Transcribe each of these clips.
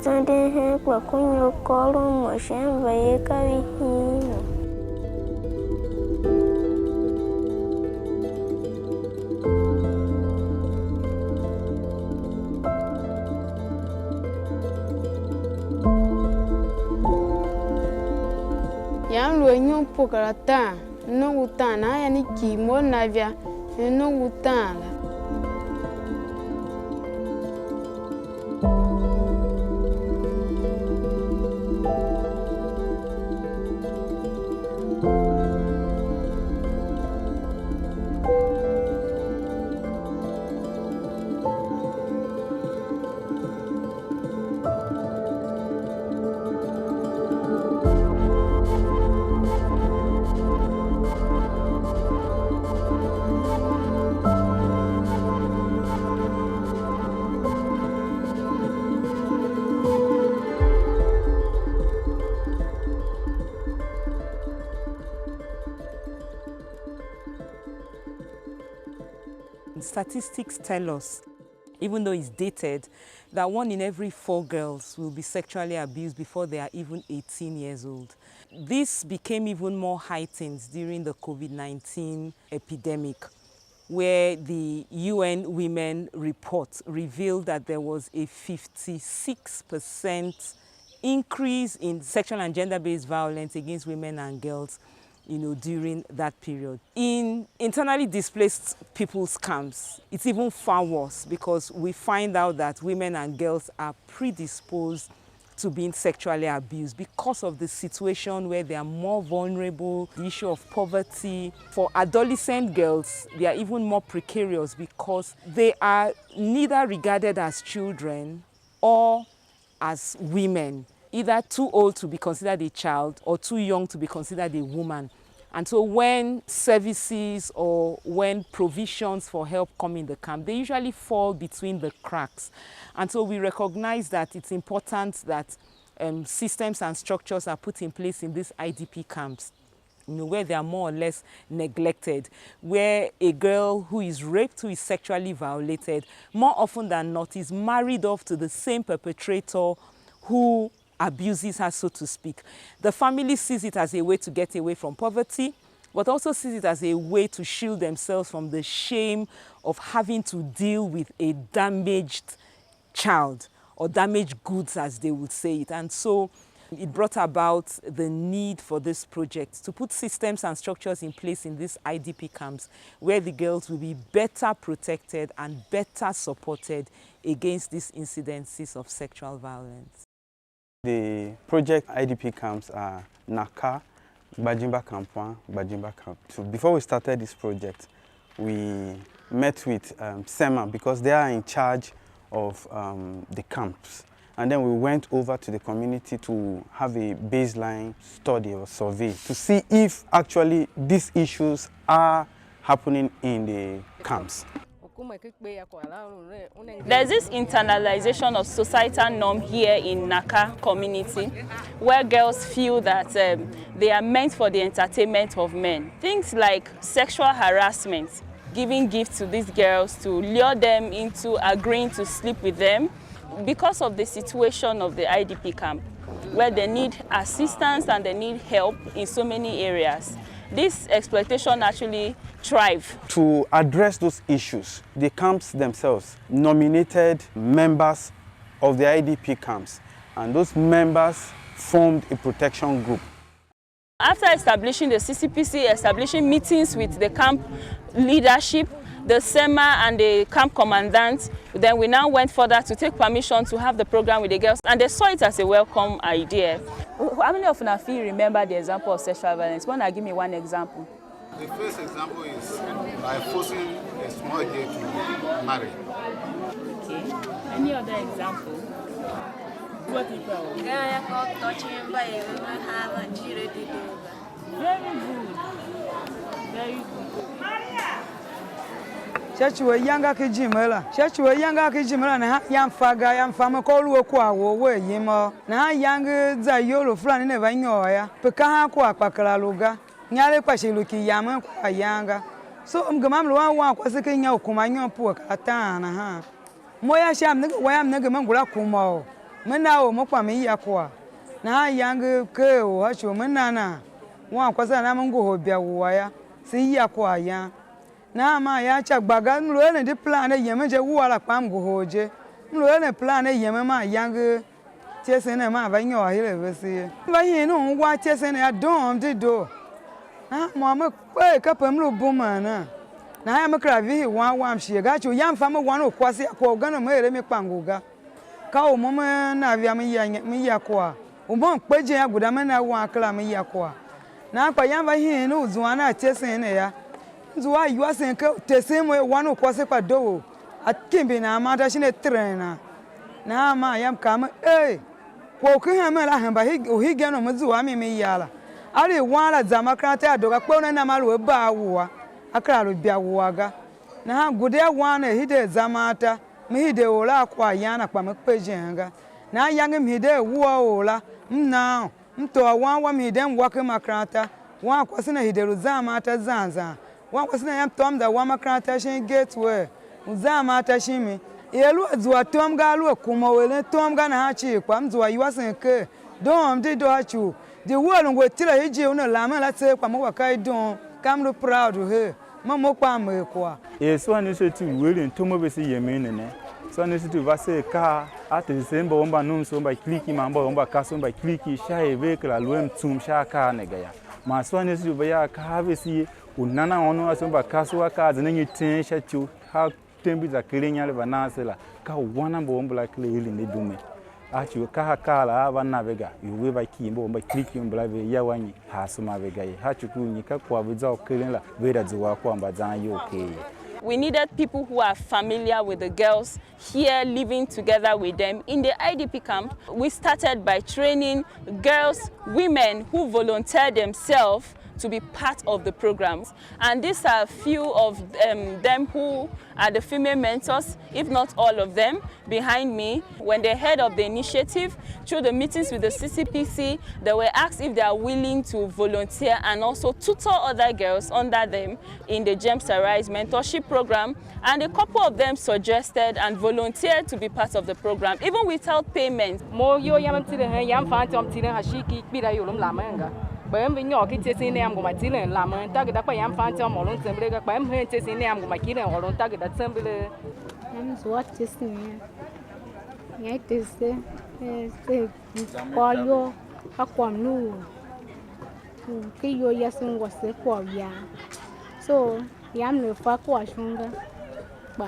Zade kwa kunyo kolo moshemba yekabihino. Yan lo nyon pokarata no utana ya ni kimo navya no utana. Statistics tell us, even though it's dated, that 1 in every 4 girls will be sexually abused before they are even 18 years old. This became even more heightened during the COVID-19 epidemic, where the UN Women report revealed that there was a 56% increase in sexual and gender-based violence against women and girls, during that period. In internally displaced people's camps, it's even far worse because we find out that women and girls are predisposed to being sexually abused because of the situation where they are more vulnerable, the issue of poverty. For adolescent girls, they are even more precarious because they are neither regarded as children or as women, either too old to be considered a child or too young to be considered a woman. And so when services or when provisions for help come in the camp, they usually fall between the cracks. And so we recognize that it's important that systems and structures are put in place in these IDP camps, where they are more or less neglected, where a girl who is raped, who is sexually violated, more often than not is married off to the same perpetrator who abuses her, so to speak. The family sees it as a way to get away from poverty, but also sees it as a way to shield themselves from the shame of having to deal with a damaged child, or damaged goods, as they would say it. And so it brought about the need for this project to put systems and structures in place in these IDP camps where the girls will be better protected and better supported against these incidences of sexual violence. The project IDP camps are Naka, Gbajimba Camp 1, Gbajimba Camp 2. Before we started this project, we met with SEMA because they are in charge of the camps. And then we went over to the community to have a baseline study or survey to see if actually these issues are happening in the camps. There's this internalization of societal norm here in Naka community where girls feel that they are meant for the entertainment of men. Things like sexual harassment, giving gifts to these girls to lure them into agreeing to sleep with them because of the situation of the IDP camp where they need assistance and they need help in so many areas. This exploitation actually thrive. To address those issues, the camps themselves nominated members of the IDP camps, and those members formed a protection group. After establishing the CCPC, establishing meetings with the camp leadership, the SEMA and the camp commandant, then we now went further to take permission to have the program with the girls, and they saw it as a welcome idea. How many of you remember the example of sexual violence? Want to give me one example? The first example is by forcing a small girl to marry. Okay. Any other example? What people? Very good. Very good. Chachua yanga kijimela. Chachua yanga kijimela na yamfaga yamfama kolu kwa wo yimo. Na yanga za yolo fulani ne vanyoya. Peka ha kwa pakala luga. Nyale kwa shiluki yama kwa yanga. So mgamamlo wa kwa sekenya kumanyo pu katana ha. Moya sham nega wayam nega mangula kumo. mena o mo kwa me yakwa na yang ke o ha chu mena na wa kwasa na mo go bia wo ya si yakwa ya na ma ya cha gbaga nlo ne di plan e yeme je wo ala pam go hoje nlo ne plan e yeme ma yang tiese ne ma ba nyo ahire besi ba yin no wa tiese ne adom di do na mo ma pe ka pam lo buma na ya makra vi wa mshie ga chu yam fa mo wa no kwase ko ga no ma ere mi panguga ka o mo na via mi ya kwa o mo peje aguda me na wa kla mi ya kwa na pa yam ba hin no zuwa na tiese ne ya zuwa yuwa sen ke tese mo wa no kwase pa do atimbi na ma ta shine trena na ma yam ka ma ko ke ha me la han ba o hige no mo zuwa mi ya la ari wa la zamakrata adoga kpo na ma lo ba wa akra lo bia waga na ha gude wa na hide zamata mi hide ola kwa yana kwa mpejenga na yange mi hide wa ola mna mto wa mi hide mwake makrata wa kwa sina hide lo zamata zanza wa kwa sina yam tom da wa makrata shin gateway zamata shimi yelu azwa tom ga lo kuma wele tom ga na ha chi kwa mzwa yuwasen ke dom di do ha chu di wo ngo tira hije una lama la tse kwa mo kai don kam lo proud he mama kwa me kwa so ani so ti wele ntomo be se yeme ne so ani so ti va se ka ate sembo omba num so omba kliki mamba omba kaso omba kliki sha eve kla luem tum sha ka ne ga ya ma so ani so be ya ka be si unana ono aso omba kaso aka zinenyi tin sha chu ha tembi za kelenya le banasela ka wana bo omba kle ili ne dume achi ka kala bana vega yuwe ba kimbo ba kliki mbla ve yawanyi hasuma vega hachu kunyika kwa biza okelela veda ziwa kwa mbaza yoke. We needed people who are familiar with the girls here, living together with them in the IDP camp. We started by training girls, women who volunteer themselves to be part of the programs. And these are a few of them who are the female mentors, if not all of them, behind me. When they heard of the initiative, through the meetings with the CCPC, they were asked if they are willing to volunteer and also tutor other girls under them in the Gems Arise mentorship program. And a couple of them suggested and volunteered to be part of the program, even without payment. Bởi vì nhỏ cái chế sinh em của mà chỉ là làm ta cái đã phải em phán cho mọi luôn xem bây giờ bởi em chế sinh em của mà chỉ là mọi luôn ta cái đã xem bây giờ em rất chế sinh ngay từ sẽ qua vô các quan nu cái vô gia sinh của sẽ qua nhà so em nữa phá qua xuống đó bà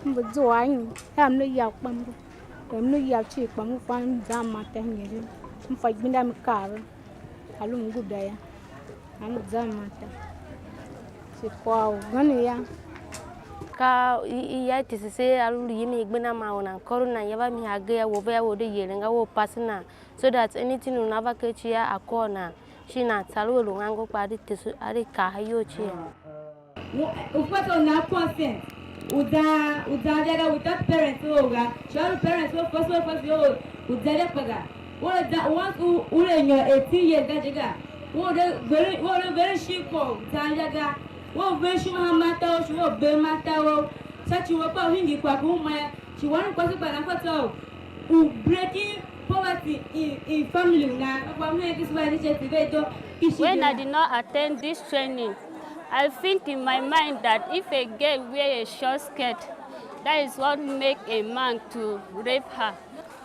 bây giờ anh em nuôi giàu bằng em nuôi giàu chỉ bằng phán giảm mặt anh vậy em phải bên đây cả alum gudaya am zamata si kwao gani ya ka iya tisese alulu yimi igbena mauna corona yaba mi hage wo be wo de yelenga wo pasna so that anything una vakechi ya akona shina talulu ngango padi tisu ari ka hayo chi ufato na consent uda daga without parents oga show parents wo first yo udale paga what that once ule nyo 18 years gajiga what very shiko tanjaga what very shuma mata wo be mata wo sachi wo pa hingi kwa kuma chi wan kwa sipa na kwato breaking poverty in family na kwa mwe this one initiative to when I did not attend this training I think in my mind that if a girl wear a short skirt that is what make a man to rape her,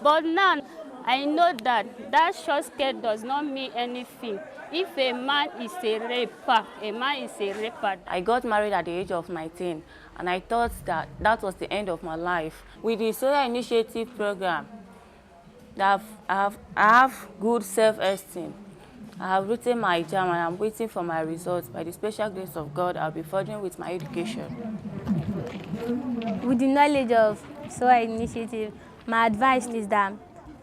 but now I know that that short skirt does not mean anything. If a man is a raper, a man is a raper. I got married at the age of 19, and I thought that that was the end of my life. With the Solar Initiative program, I have good self-esteem. I have written my exam, and I'm waiting for my results. By the special grace of God, I'll be furthering with my education. With the knowledge of Solar Initiative, my advice is that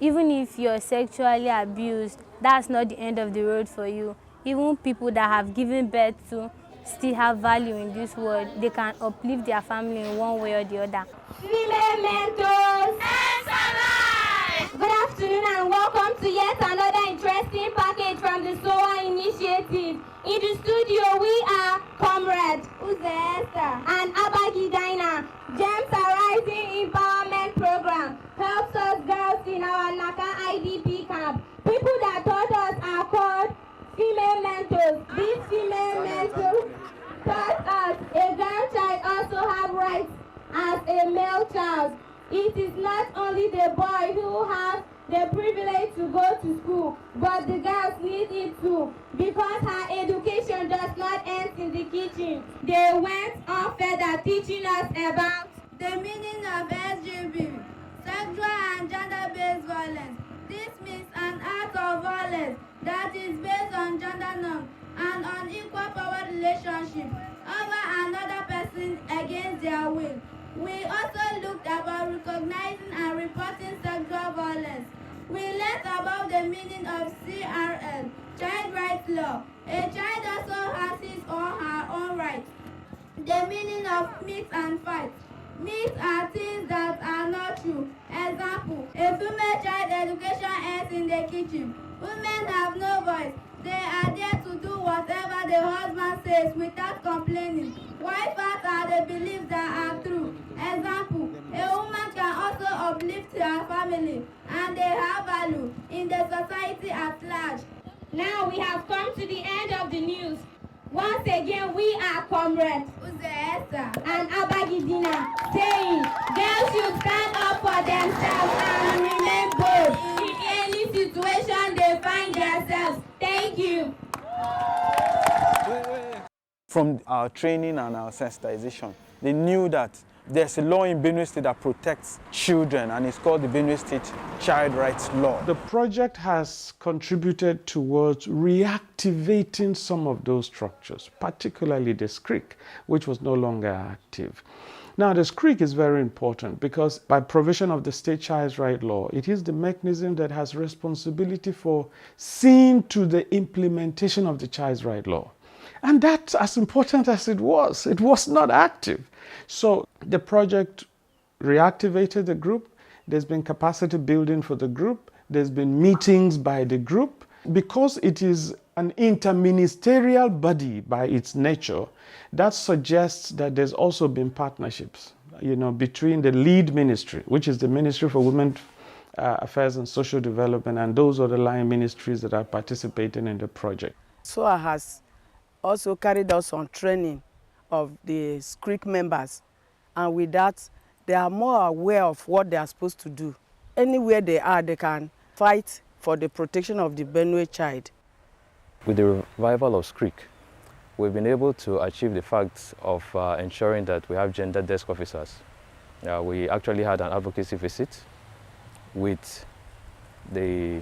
even if you're sexually abused, that's not the end of the road for you. Even people that have given birth to still have value in this world. They can uplift their family in one way or the other. Female mentors! Good afternoon and welcome to yet another interesting package from the SOA Initiative. In the studio we are Comrade Uzesta and Abagi Dina. Gems Arising Empowerment Program helps us girls in our Naka IDP camp. People that taught us are called female mentors. These female mentors taught us a grandchild also have rights as a male child. It is not only the boy who has the privilege to go to school, but the girls need it too, because her education does not end in the kitchen. They went on further teaching us about the meaning of SGB, sexual and gender-based violence. This means an act of violence that is based on gender norms and unequal power relationship over another person against their will. We also looked about recognizing and reporting sexual violence. We learned about the meaning of CRL, Child Rights Law. A child also has his or her own rights. The meaning of myths and facts. Myths are things that are not true. Example, a female child education ends in the kitchen. Women have no voice. They are there to do whatever the husband says without complaining. Why facts are the beliefs that are true. Example, a woman can also uplift her family and they have value in the society at large. Now we have come to the end of the news. Once again, we are comrades and Abagidina saying girls should stand up for themselves and remain bold in any situation they find themselves. Thank you. From our training and our sensitization, they knew that there's a law in Benue State that protects children, and it's called the Benue State Child Rights Law. The project has contributed towards reactivating some of those structures, particularly the SCRIC, which was no longer active. Now, the SCRIC is very important because by provision of the State Child Rights Law, it is the mechanism that has responsibility for seeing to the implementation of the Child Rights Law. And that's as important as it was not active. So the project reactivated the group. There's been capacity building for the group. There's been meetings by the group. Because it is an interministerial body by its nature, that suggests that there's also been partnerships, between the lead ministry, which is the Ministry for Women Affairs and Social Development, and those other line ministries that are participating in the project. SOA has also carried us on training of the SCRIC members, and with that, they are more aware of what they are supposed to do. Anywhere they are, they can fight for the protection of the Benue child. With the revival of SCRIC, we've been able to achieve the fact of ensuring that we have gender desk officers. We actually had an advocacy visit with the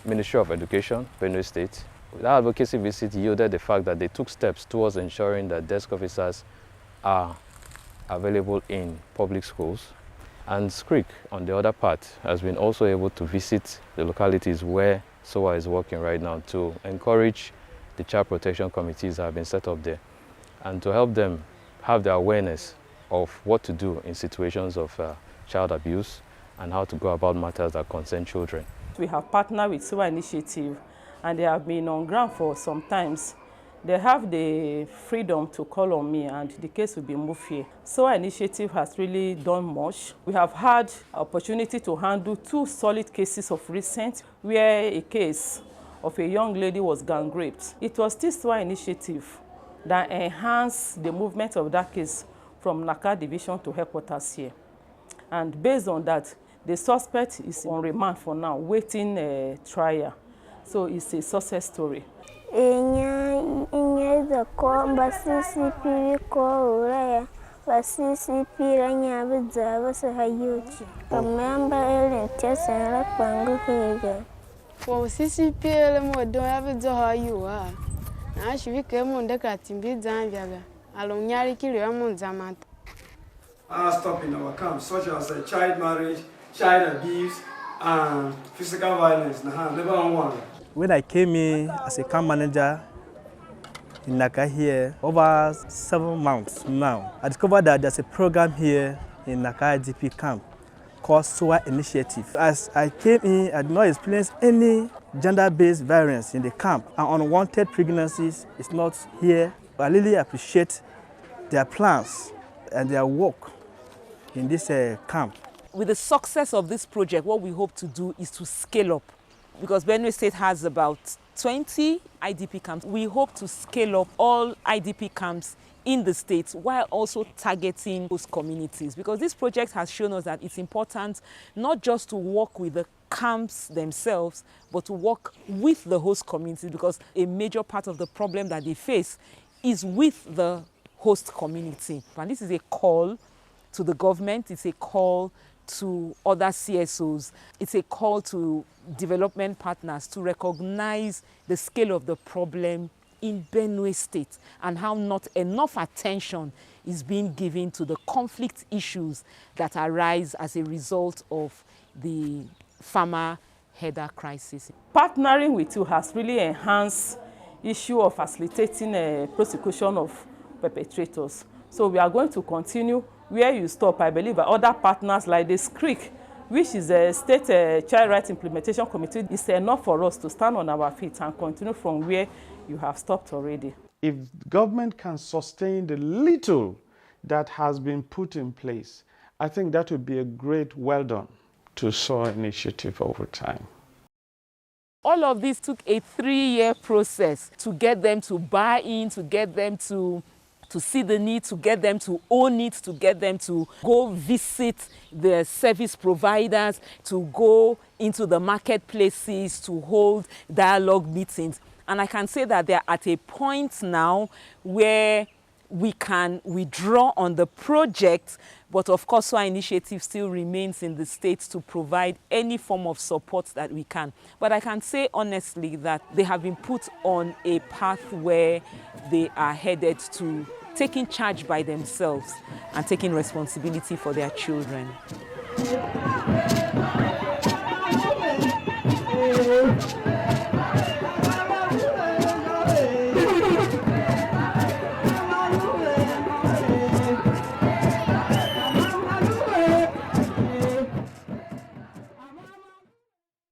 Ministry of Education, Benue State. That advocacy visit yielded the fact that they took steps towards ensuring that desk officers are available in public schools. And SCRIC, on the other part, has been also able to visit the localities where SOA is working right now to encourage the child protection committees that have been set up there and to help them have the awareness of what to do in situations of child abuse and how to go about matters that concern children. We have partnered with SOA Initiative, and they have been on ground for some times. They have the freedom to call on me and the case will be moved here. SOA Initiative has really done much. We have had opportunity to handle 2 solid cases of recent where a case of a young lady was gang raped. It was this SOA Initiative that enhanced the movement of that case from Naka division to headquarters here. And based on that, the suspect is on remand for now, waiting trial. So it's a success story. Stop in our camp, such as child marriage, child abuse, and physical violence. When I came in as a camp manager in Naka here, over 7 months now, I discovered that there's a program here in Naka IDP camp called SOA Initiative. As I came in, I did not experience any gender-based violence in the camp, and unwanted pregnancies is not here. I really appreciate their plans and their work in this camp. With the success of this project, what we hope to do is to scale up, because Benue State has about 20 IDP camps. We hope to scale up all IDP camps in the state while also targeting those communities, because this project has shown us that it's important not just to work with the camps themselves, but to work with the host community, because a major part of the problem that they face is with the host community. And this is a call to the government, it's a call to other CSOs, it's a call to development partners to recognize the scale of the problem in Benue State and how not enough attention is being given to the conflict issues that arise as a result of the farmer header crisis. Partnering with you has really enhanced issue of facilitating prosecution of perpetrators. So we are going to continue where you stop. I believe other partners like the SCRIC, which is a State Child Rights Implementation Committee, is enough for us to stand on our feet and continue from where you have stopped already. If government can sustain the little that has been put in place, I think that would be a great well done to SOA initiative over time. All of this took a 3-year process to get them to buy in, to get them to see the need, to get them to own it, to get them to go visit the service providers, to go into the marketplaces, to hold dialogue meetings. And I can say that they're at a point now where we can withdraw on the project, but of course our initiative still remains in the state to provide any form of support that we can. But I can say honestly that they have been put on a path where they are headed to taking charge by themselves and taking responsibility for their children.